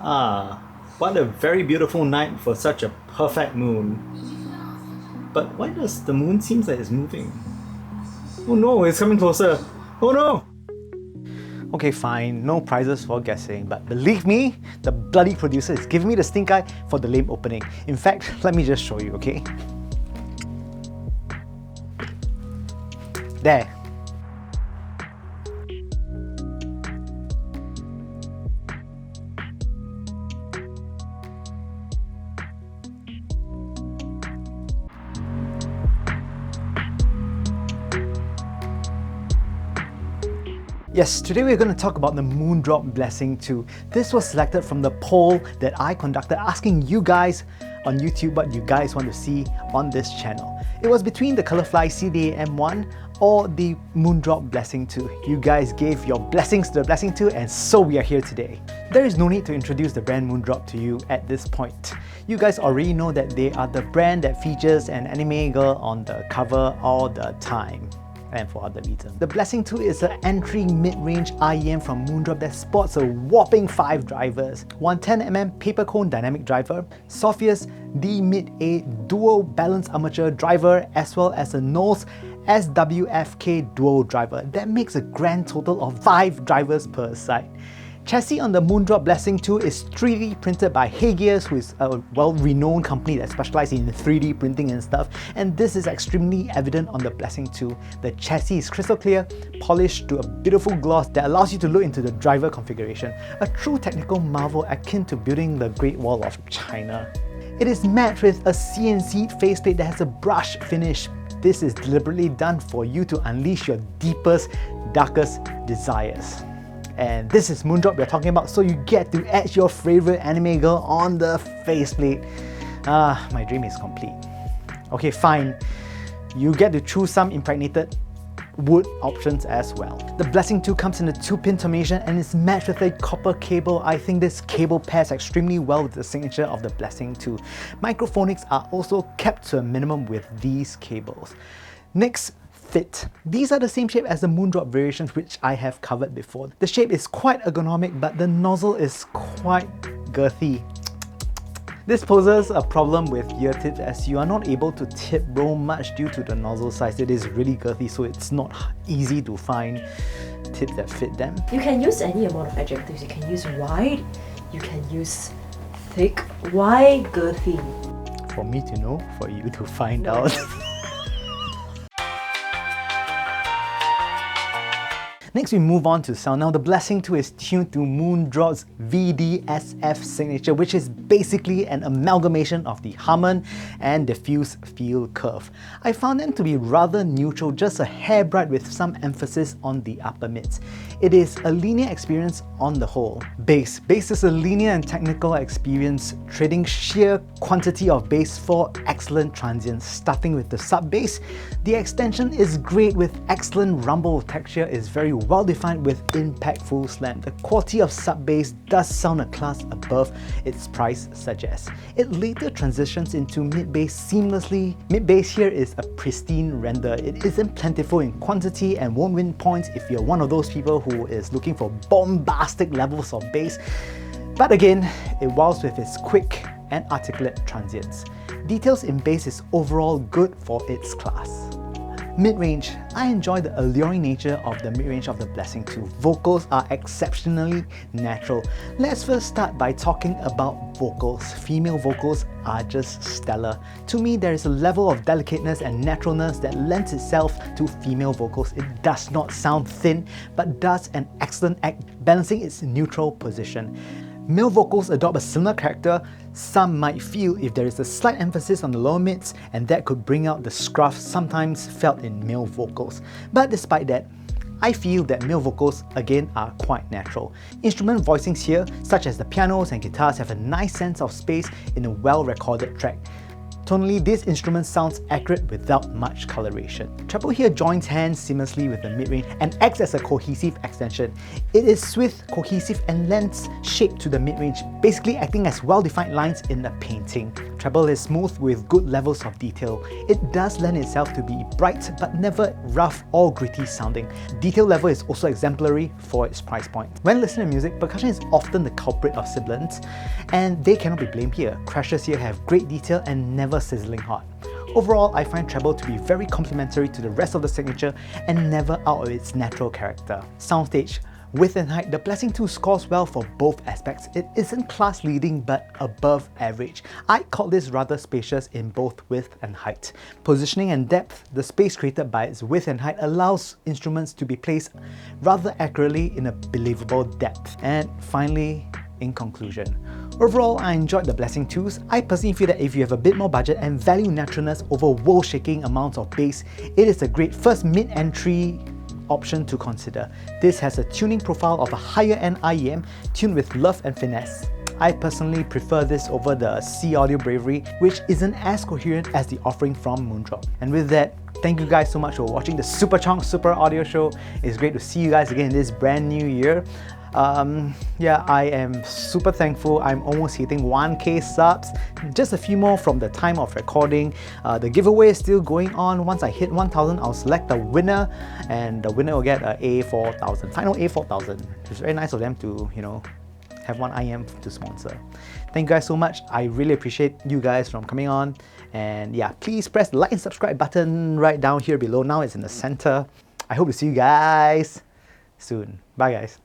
Ah, what a very beautiful night for such a perfect moon. But why does the moon seem like it's moving? Oh no, it's coming closer. Oh no! Okay, fine, no prizes for guessing, but believe me, the bloody producer is giving me the stink eye for the lame opening. In fact, let me just show you, okay? There. Yes, today we're going to talk about the Moondrop Blessing 2. This was selected from the poll that I conducted asking you guys on YouTube what you guys want to see on this channel. It was between the Colorfly CDA M1 or the Moondrop Blessing 2. You guys gave your blessings to the Blessing 2 and so we are here today. There is no need to introduce the brand Moondrop to you at this point. You guys already know that they are the brand that features an anime girl on the cover all the time. And for other reasons. The Blessing 2 is an entry mid-range IEM from Moondrop that sports a whopping 5 drivers. One 10mm paper cone dynamic driver, Sophia's D Mid-A dual balance armature driver, as well as a Knowles SWFK dual driver. That makes a grand total of 5 drivers per side. Chassis on the Moondrop Blessing 2 is 3D printed by Haygears, who is a well-renowned company that specializes in 3D printing and stuff, and this is extremely evident on the Blessing 2. The chassis is crystal clear, polished to a beautiful gloss that allows you to look into the driver configuration, a true technical marvel akin to building the Great Wall of China. It is matched with a CNC faceplate that has a brush finish. This is deliberately done for you to unleash your deepest, darkest desires. And this is Moondrop we're talking about, so you get to etch your favorite anime girl on the faceplate. Ah, my dream is complete. Okay, fine. You get to choose some impregnated wood options as well. The Blessing 2 comes in a 2-pin termination and is matched with a copper cable. I think this cable pairs extremely well with the signature of the Blessing 2. Microphonics are also kept to a minimum with these cables. Next, fit. These are the same shape as the Moondrop Variations, which I have covered before. The shape is quite ergonomic, but the nozzle is quite girthy. This poses a problem with ear tips as you are not able to tip roll much due to the nozzle size. It is really girthy, so it's not easy to find tips that fit them. You can use any amount of adjectives. You can use wide, you can use thick. Why girthy? For me to know, for you to find out. Next, we move on to sound. Now, the Blessing 2 is tuned to Moondrop's VDSF signature, which is basically an amalgamation of the Harman and Diffuse field curve. I found them to be rather neutral, just a hair bright with some emphasis on the upper mids. It is a linear experience on the whole. Bass. Bass is a linear and technical experience, trading sheer quantity of bass for excellent transients. Starting with the sub bass, the extension is great with excellent rumble. Texture is very well defined with impactful slam. The quality of sub bass does sound a class above its price suggests. It later transitions into mid bass seamlessly. Mid bass here is a pristine render. It isn't plentiful in quantity and won't win points if you're one of those people who is looking for bombastic levels of bass. But again, it wows with its quick and articulate transients. Details in bass is overall good for its class. Mid-range. I enjoy the alluring nature of the mid-range of the Blessing 2. Vocals are exceptionally natural. Let's first start by talking about vocals. Female vocals are just stellar. To me, there is a level of delicateness and naturalness that lends itself to female vocals. It does not sound thin, but does an excellent act balancing its neutral position. Male vocals adopt a similar character. Some might feel if there is a slight emphasis on the lower mids, and that could bring out the scruff sometimes felt in male vocals. But despite that, I feel that male vocals again are quite natural. Instrument voicings here, such as the pianos and guitars, have a nice sense of space in a well-recorded track. Tonally, this instrument sounds accurate without much coloration. Treble here joins hands seamlessly with the mid-range and acts as a cohesive extension. It is swift, cohesive, and lends shape to the mid-range, basically acting as well-defined lines in a painting. Treble Is Smooth with good levels of detail. It does lend itself to be bright but never rough or gritty sounding. Detail level is also exemplary for its price point. When listening to music, percussion is often the culprit of sibilants, and they cannot be blamed here. Crashes here have great detail and never sizzling hot. Overall, I find treble to be very complementary to the rest of the signature and never out of its natural character. Soundstage. Width and height, the Blessing 2 scores well for both aspects. It isn't class leading but above average. I call this rather spacious in both width and height. Positioning and depth, the space created by its width and height allows instruments to be placed rather accurately in a believable depth. And finally, in conclusion, overall, I enjoyed the Blessing 2s. I personally feel that if you have a bit more budget and value naturalness over world-shaking amounts of bass, it is a great first mid-entry option to consider. This has a tuning profile of a higher-end IEM tuned with love and finesse. I personally prefer this over the C Audio Bravery, which isn't as coherent as the offering from Moondrop. And with that, thank you guys so much for watching the Super Chunk Super Audio Show. It's great to see you guys again in this brand new year. Yeah, I am super thankful. I'm almost hitting 1K subs. Just a few more from the time of recording. The giveaway is still going on. Once I hit 1000, I'll select the winner, and the winner will get a A4000, final A4000. It's very nice of them to, you know, have one IM to sponsor. Thank you guys so much. I really appreciate you guys from coming on. And yeah, please press the like and subscribe button right down here below. Now it's in the center. I hope to see you guys soon. Bye guys.